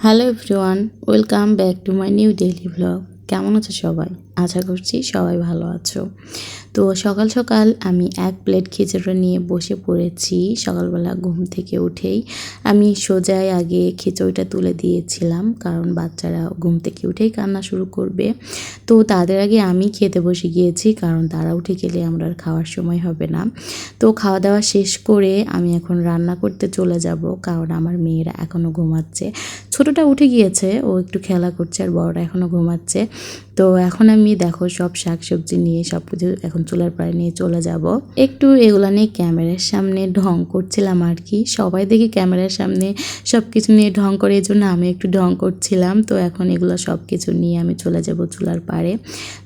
Hello everyone, welcome back to my new daily blog. কেমন আছো সবাই? আশা করছি সবাই ভালো আছো। তো সকাল সকাল আমি এক প্লেট খিচুড়ি নিয়ে বসে পড়েছি। সকালবেলা ঘুম থেকে উঠেই আমি সোজাই আগে খিচুড়িটা তুলে দিয়েছিলাম, কারণ বাচ্চারা ঘুম থেকে উঠেই কান্না শুরু করবে। তো তাদের আগে আমি খেতে বসে গিয়েছি, কারণ তারা উঠে গেলে আমরা আর খাওয়ার সময় হবে না। তো খাওয়া দাওয়া শেষ করে আমি এখন রান্না করতে চলে যাব, কারণ আমার মেয়েরা এখনও ঘুমাচ্ছে। ছোটোটা উঠে গিয়েছে, ও একটু খেলা করছে, আর বড়টা এখনও ঘুমাচ্ছে। তো এখন আমি দেখো সব শাকসবজি নিয়ে সব কিছু এখন চুলার পাড়ে নিয়ে চলে যাব। একটু এগুলো নিয়ে ক্যামেরার সামনে ঢং করছিলাম আর কি। সবাই দেখি ক্যামেরার সামনে সব কিছু নিয়ে ঢং করে, এই জন্য আমি একটু ঢং করছিলাম। তো এখন এগুলো সব কিছু নিয়ে আমি চলে যাব চুলার পাড়ে।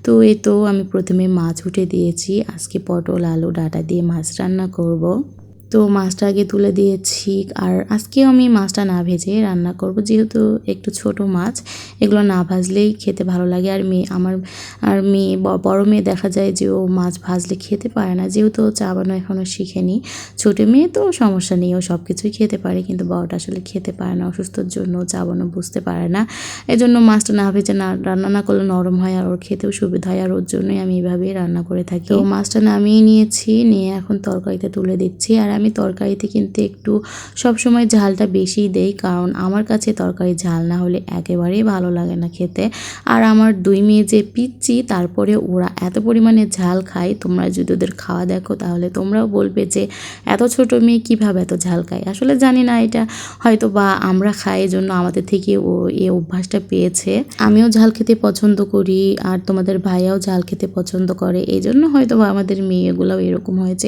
তো এই তো আমি প্রথমে মাছ উঠে দিয়েছি। আজকে পটল আলু ডাঁটা দিয়ে মাছ রান্না করব। তো মাছটা আগে তুলে দিয়েছি, আর আজকেও আমি মাছটা না ভেজে রান্না করব, যেহেতু একটু ছোট মাছ, এগুলো না ভাজলেই খেতে ভালো লাগে। আর মেয়ে বড় মেয়ে দেখা যায় যে ও মাছ ভাজলে খেতে পারে না, যেহেতু ও চা বানানো এখনও শিখেনি। ছোটো মেয়ে তো সমস্যা নেই, ও সব কিছুই খেতে পারে, কিন্তু বড়টা আসলে খেতে পারে না, অসুস্থর জন্য চা বানানো বুঝতে পারে না। এই জন্য মাছটা না ভেজে রান্না না করলে নরম হয়, আর ওর খেতেও সুবিধা হয়, আর ওর জন্যই আমি এইভাবেই রান্না করে থাকি। তো মাছটা নামিয়ে নিয়েছি, নিয়ে এখন তরকারিতে তুলে দিচ্ছি। আর আমি তরকারিতে কিন্তু একটু সবসময় ঝালটা বেশি দেই, কারণ আমার কাছে তরকারি ঝাল না হলে একেবারেই ভালো লাগে না খেতে। আর আমার দুই মেয়ে যে পিচ্চি, তারপরে ওরা এত পরিমাণে ঝাল খায়, তোমরা যদি ওদের খাওয়া দেখো তাহলে তোমরাও বলবে যে এত ছোট মেয়ে কীভাবে এত ঝাল খায়। আসলে জানি না, এটা হয়তো বা আমরা খাই, এজন্য আমাদের থেকে ও এই অভ্যাসটা পেয়েছে। আমিও ঝাল খেতে পছন্দ করি, আর তোমাদের ভাইয়াও ঝাল খেতে পছন্দ করে, এই জন্য হয়তো বা আমাদের মেয়েগুলোও এরকম হয়েছে।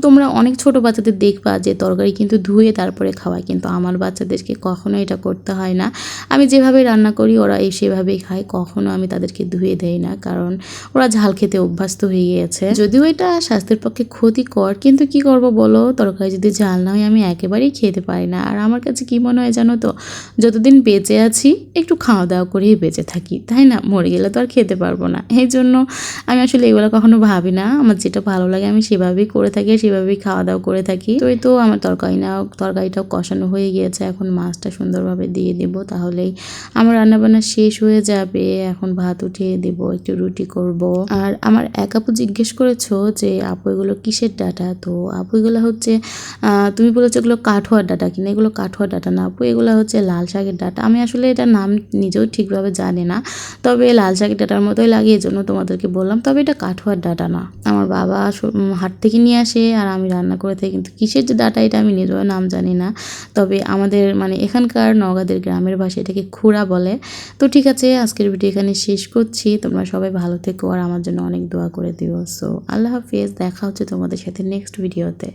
তোমরা অনেক ছোট বাচ্চাদের দেখবা যে তরকারি কিন্তু ধুয়ে তারপরে খাওয়ায়, কিন্তু আমার বাচ্চাদেরকে কখনো এটা করতে হয় না। আমি যেভাবে রান্না করি ওরা সেভাবেই খায়, কখনো আমি তাদেরকে ধুয়ে দেই না, কারণ ওরা ঝাল খেতে অভ্যস্ত হয়ে গিয়েছে। যদিও এটা স্বাস্থ্যের পক্ষে ক্ষতিকর, কিন্তু কি করব বলো, তরকারি যদি ঝাল না হয় আমি একেবারেই খেতে পারি না। আর আমার কাছে কি মনে হয় জানো তো, যতদিন বেঁচে আছি একটু খাওয়া দাওয়া করেই বেঁচে থাকি, তাই না? মরে গেলে তো আর খেতে পারবো না। এই জন্য আমি আসলে এগুলো কখনো ভাবি না, আমার যেটা ভালো লাগে আমি সেভাবেই করে থাকি, সেভাবেই খাওয়া দাওয়া করে থাকি। তো এই তো আমার তরকারিটাও কষানো হয়ে গিয়েছে, এখন মাছটা সুন্দরভাবে দিয়ে দেব, তাহলেই আমার রান্নাবান্না শেষ হয়ে যাবে। এখন ভাত উঠিয়ে দেব, একটু রুটি করব। আর আমার এক আপু জিজ্ঞেস করেছো যে আপু এগুলো কিসের ডাটা? তো আপু এগুলো হচ্ছে তুমি বলেছো এগুলো কাঠুয়ার ডাটা কিনা। এগুলো কাঠুয়ার ডাটা না আপু, এগুলো হচ্ছে লাল শাকের ডাটা। আমি আসলে এটার নাম নিজেও ঠিকভাবে জানি না, তবে লাল শাকের ডাটার মতোই লাগে, এই জন্য তোমাদেরকে বললাম। তবে এটা কাঠুয়ার ডাটা না, আমার বাবা হাট থেকে নিয়ে আসে আর আমি রান্না করে থাকি, কিন্তু কিসের যে ডাটা এটা আমি নিজেও নাম জানি না। তবে আমাদের এখানকার নওগাঁদের গ্রামের ভাষায় এটাকে খুড়া বলে। তো ঠিক আছে, আজকের ভিডিও এখানে শেষ করছি। তোমরা সবাই ভালো থেকো, আর আমার জন্য অনেক দোয়া করে দিও। সো আল্লাহ হাফিজ, দেখা হচ্ছে তোমাদের সাথে নেক্সট ভিডিওতে।